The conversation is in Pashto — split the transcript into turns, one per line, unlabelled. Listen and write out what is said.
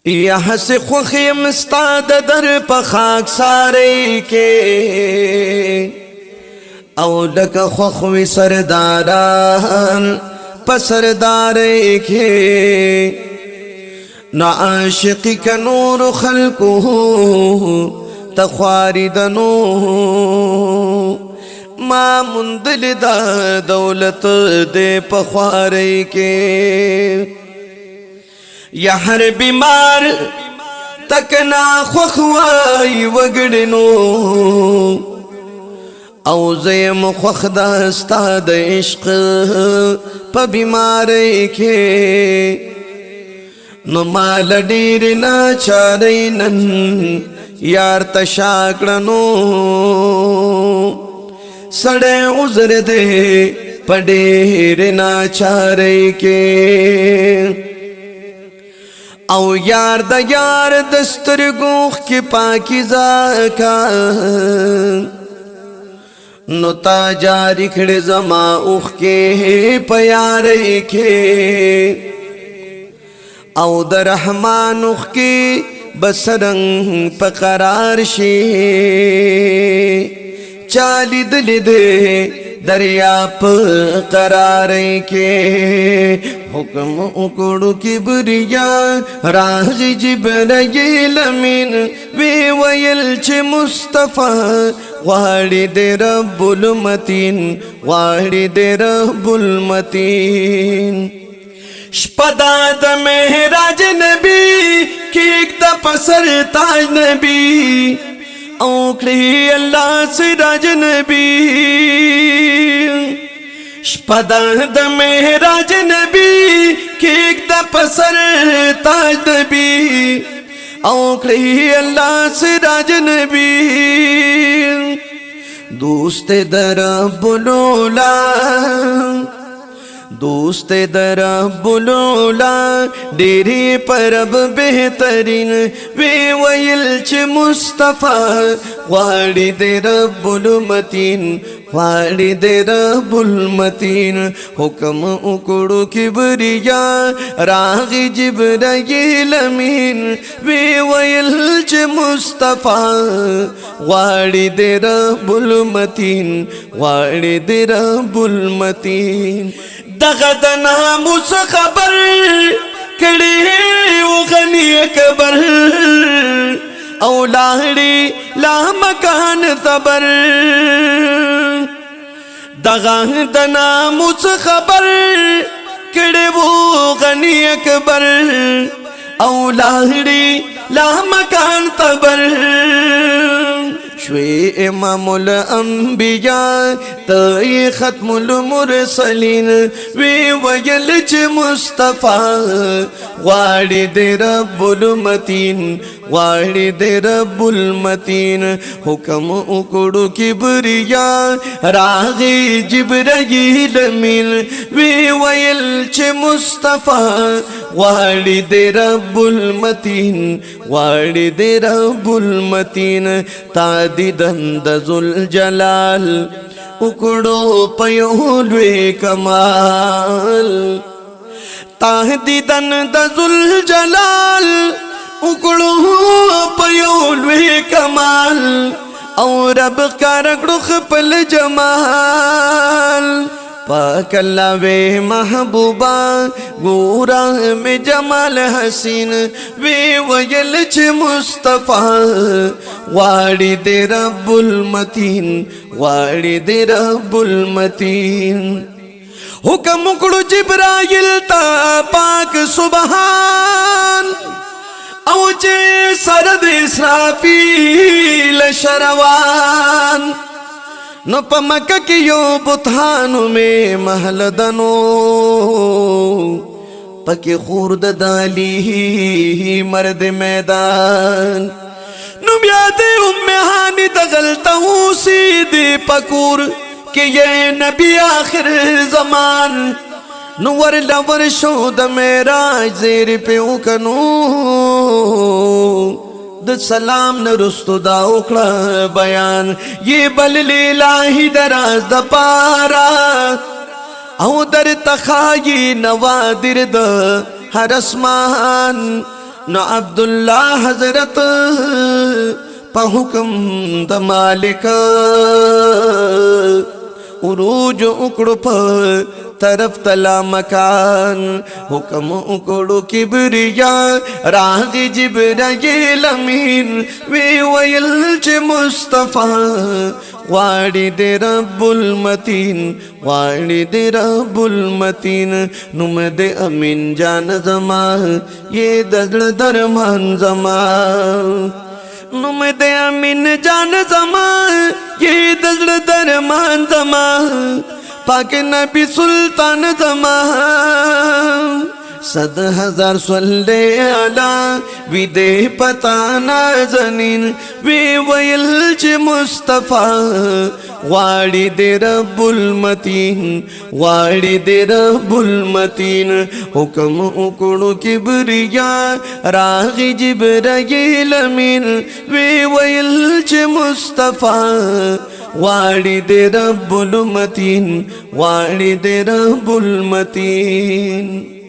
یا حس خوخیم ستا د در په خاک ساري کې او لکه خوخوي سرداران په سرداري کې نا عاشقی ک نور خلقو تخواردنو ما مندل دا دولت دے پخواری کے یا ہر بیمار تکنا خوخوائی وگڑنو او زیم خوخ داستا دا عشق پا بیماری کے نو مال دیر ناچارینن یار تشاکڑنو سڑے عذر دے پڑیر ناچارے کے او یار دا یار دستر گوخ کی پاکیزہ کا نو تا جاری کھڑ زما اوخ کے پیارے کے او دا رحمان اوخ کی بسرنگ پقرار شی چالی دل دے دریا پا قرار کے حکم اکڑو کبریا راج جبرائیل امین وی ویل چھ مصطفیٰ غاڑی دے رب المتین غاڑی دے رب المتین شپدا دا مہراج نبی کیک دا پسر تاج نبی اوکلی اللہ سراج نبی شپدا دا مہراج نبی کیک دا پسر تاج نبی اوکلی اللہ سراج نبی دوست در بلولا دوست در بلولا ڈیری پرب بہترین وی ویل چھ مصطفیٰ غاڑی دے رب المتین غاڑی دے رب المتین حکم اکڑو کبریا راغی جبرائیل امین وی ویل چھ مصطفیٰ غاڑی دے رب المتین غاڑی دے رب المتین دغد ناموس خبر کڑی و غنی اکبر او لاہڑی لا مکان صبر دغد ناموس خبر کڑی و غنی اکبر او لاہڑی لا مکان صبر شوی امام الانبیاء تای ختم المرسلین وی ویل چھ مصطفیٰ غاڑی دے رب المتین غاڑی دے رب المتین حکم اکڑو کبریا راغی جبرائیل امین وی ویل چھ مصطفیٰ غاڑی دے رب المتین غاڑی دے رب المتین تا دیدن دا ذوالجلال اکڑو پیولوے کمال تا دیدن دا ذوالجلال اکڑو پیولوے کمال او رب کا رگڑو خپل جمال پاک اللہ وے محبوبہ گورا میں جمال حسین وے ویل چھ مصطفیٰ غاڑی دے رب المتین غاڑی دے رب المتین حکم اکڑو جبرائیل تا پاک سبحان او چے سرد اسرافیل شروان نو پا مکہ کیو بطحانو میں محل دنو پکی خورد دالی مرد میدان نو بیادے امیہانی دغلتا ہوں سیدی پکور کہ یہ نبی آخر زمان نو ورلا ورشو دا میراج زیر پہ اوکنو د سلام نرستو دا اکڑا بیان یہ بل الہی دراز دا پارا او در تخائی نوادر دا ہر اسمان न अब्दुल्ला हजरत पहुकम द मालिक उरूज उकड़ो तरफ तला मकान हुक्म उकड़ो किबरिया राग जिब्राइल अमीन वे वयल्च मुस्तफा वालिद रब्बुल मतीन वालिद रब्बुल मतीन नुमद अमीन जान जमा ये दजड़ दरमान जमा नुमद अमीन जान जमा ये दजड़ दरमान जमा पाक नबी सुल्तान जमा सद हजार सल्ले अला विदे पता नाज़नीन वे वयल्च मुस्तफा वालिद रब्बुल मतीन वालिद रब्बुल मतीन हुक्म उकड़ो किबरिया राग जिब्राइल अमीन वे वयल्च मुस्तफा वालिद रब्बुल मतीन वालिद रब्बुल मतीन।